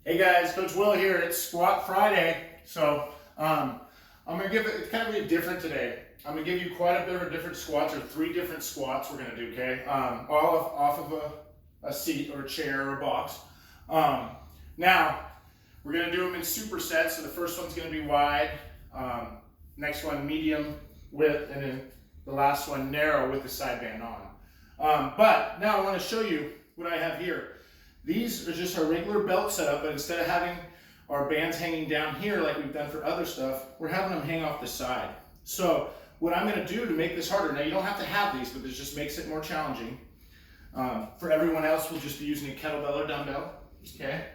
Hey guys, Coach Will here. It's Squat Friday, so I'm gonna give it. It's kind of be different today. I'm gonna give you quite a bit of different squats, or 3 different squats we're gonna do. Okay, all off of a seat or a chair or a box. Now we're gonna do them in supersets. So the first one's gonna be wide, next one medium width, and then the last one narrow with the side band on. But now I want to show you what I have here. These are just our regular belt setup, but instead of having our bands hanging down here like we've done for other stuff, we're having them hang off the side. So what I'm going to do to make this harder, now you don't have to have these, but this just makes it more challenging. For everyone else, we'll just be using a kettlebell or dumbbell, okay?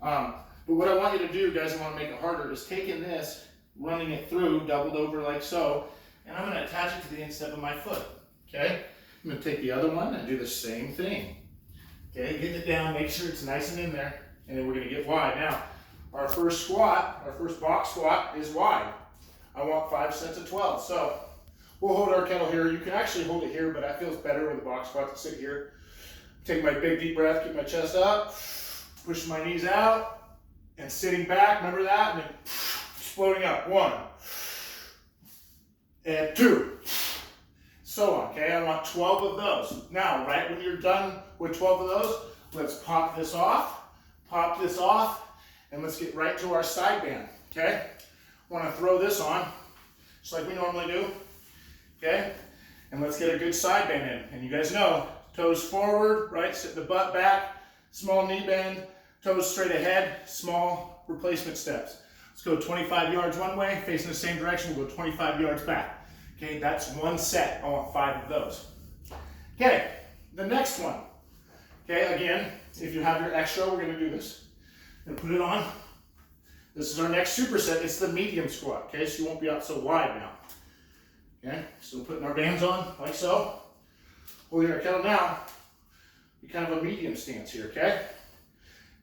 But what I want you to do, guys, I want to make it harder, is taking this, running it through, doubled over like so, and I'm going to attach it to the instep of my foot, okay? I'm going to take the other one and do the same thing. Okay, get it down, make sure it's nice and in there, and then we're going to get wide. Now, our first squat, our first box squat is wide. I want 5 sets of 12. So we'll hold our kettle here. You can actually hold it here, but that feels better with the box squat to sit here. Take my big deep breath, keep my chest up, push my knees out, and sitting back, remember that? And then exploding up. 1, and 2. So on, okay? I want 12 of those. Now, right when you're done with 12 of those, let's pop this off, and let's get right to our side band, okay? I want to throw this on, just like we normally do, okay? And let's get a good side band in. And you guys know, toes forward, right? Sit the butt back, small knee bend, toes straight ahead, small replacement steps. Let's go 25 yards one way, facing the same direction, we'll go 25 yards back. Okay, that's 1 set. I want 5 of those. Okay, the next one. Okay, again, if you have your extra, we're going to do this. I'm going to put it on. This is our next superset. It's the medium squat. Okay, so you won't be out so wide now. Okay, still putting our bands on like so. Holding our kettle now. Be kind of a medium stance here. Okay.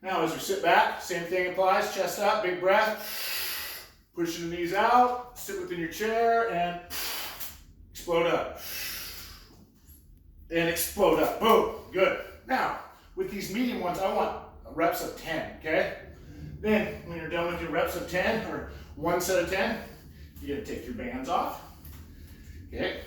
Now, as we sit back, same thing applies. Chest up, big breath. Pushing the knees out. Sit within your chair and explode up. And explode up. Boom. Good. Now, with these medium ones, I want reps of 10, okay? Then, when you're done with your reps of 10, or 1 set of 10, you're going to take your bands off. Okay?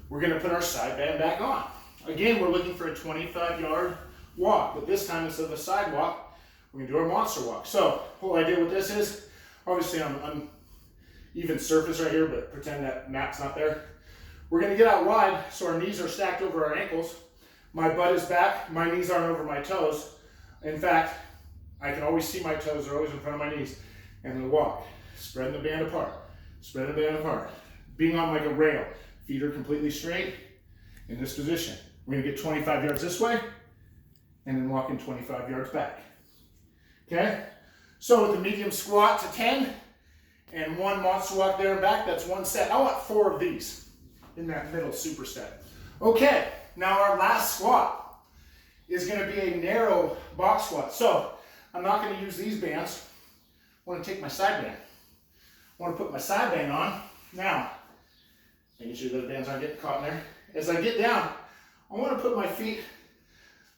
We're going to put our side band back on. Again, we're looking for a 25-yard walk, but this time instead of a sidewalk, we're going to do our monster walk. So, the whole idea with this is, obviously I'm even surface right here, but pretend that mat's not there. We're going to get out wide so our knees are stacked over our ankles. My butt is back, my knees aren't over my toes. In fact, I can always see my toes, they're always in front of my knees. And then walk, spreading the band apart, spread the band apart. Being on like a rail, feet are completely straight in this position. We're going to get 25 yards this way, and then walking 25 yards back. Okay? So with the medium squat to 10, and 1 monster walk there and back, that's 1 set. I want 4 of these in that middle superset. Okay, now our last squat is going to be a narrow box squat. So I'm not going to use these bands. I want to take my side band. I want to put my side band on. Now, making sure the bands aren't getting caught in there. As I get down, I want to put my feet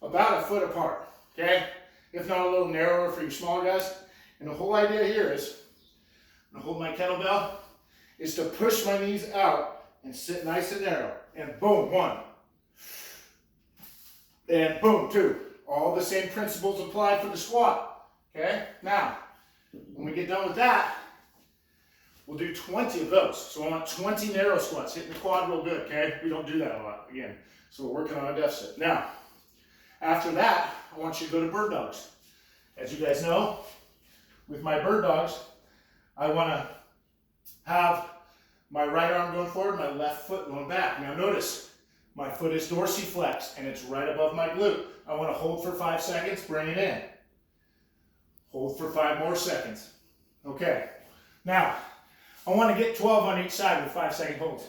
about 1 foot apart. Okay, if not a little narrower for you smaller guys. And the whole idea here is, I'm going to hold my kettlebell, is to push my knees out and sit nice and narrow. And boom, 1. And boom, 2. All the same principles apply for the squat. Okay? Now, when we get done with that, we'll do 20 of those. So I want 20 narrow squats, hitting the quad real good, okay? We don't do that a lot, again. So we're working on a deficit. Now, after that, I want you to go to bird dogs. As you guys know, with my bird dogs, I want to have my right arm going forward, my left foot going back. Now notice, my foot is dorsiflexed and it's right above my glute. I want to hold for 5 seconds, bring it in. Hold for 5 more seconds. Okay. Now, I want to get 12 on each side with 5-second holds.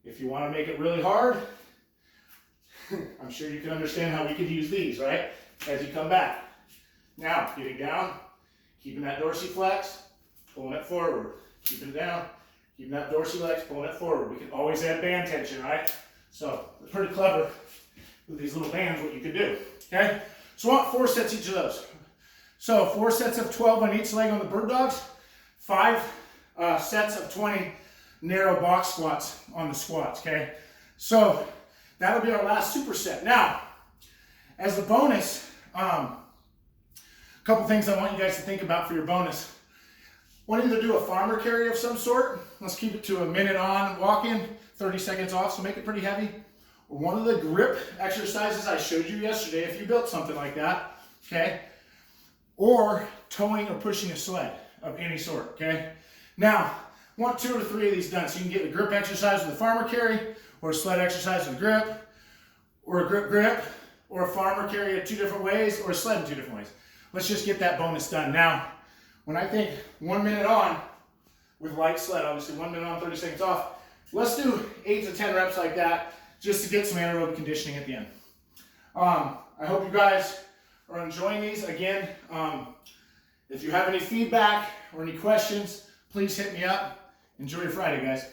If you want to make it really hard, I'm sure you can understand how we could use these, right? As you come back. Now, getting down, keeping that dorsiflex, pulling it forward, keeping it down, keeping that dorsiflex, pulling it forward. We can always add band tension, right? So, it's pretty clever with these little bands what you can do, okay? So I want 4 sets each of those. So 4 sets of 12 on each leg on the bird dogs, 5 sets of 20 narrow box squats on the squats, okay? So that'll be our last superset. Now, as a bonus, a couple things I want you guys to think about for your bonus. Want to either do a farmer carry of some sort. Let's keep it to a minute on, walk in, 30 seconds off, so make it pretty heavy. Or one of the grip exercises I showed you yesterday, if you built something like that, okay? Or towing or pushing a sled of any sort, okay? Now, want 2 or 3 of these done, so you can get a grip exercise with a farmer carry, or a sled exercise with a grip, or a grip, or a farmer carry 2 different ways, or a sled in 2 different ways. Let's just get that bonus done. Now, when I think 1 minute on with light sled, obviously 1 minute on, 30 seconds off, let's do 8 to 10 reps like that just to get some anaerobic conditioning at the end. I hope you guys are enjoying these. Again, if you have any feedback or any questions, please hit me up. Enjoy your Friday, guys.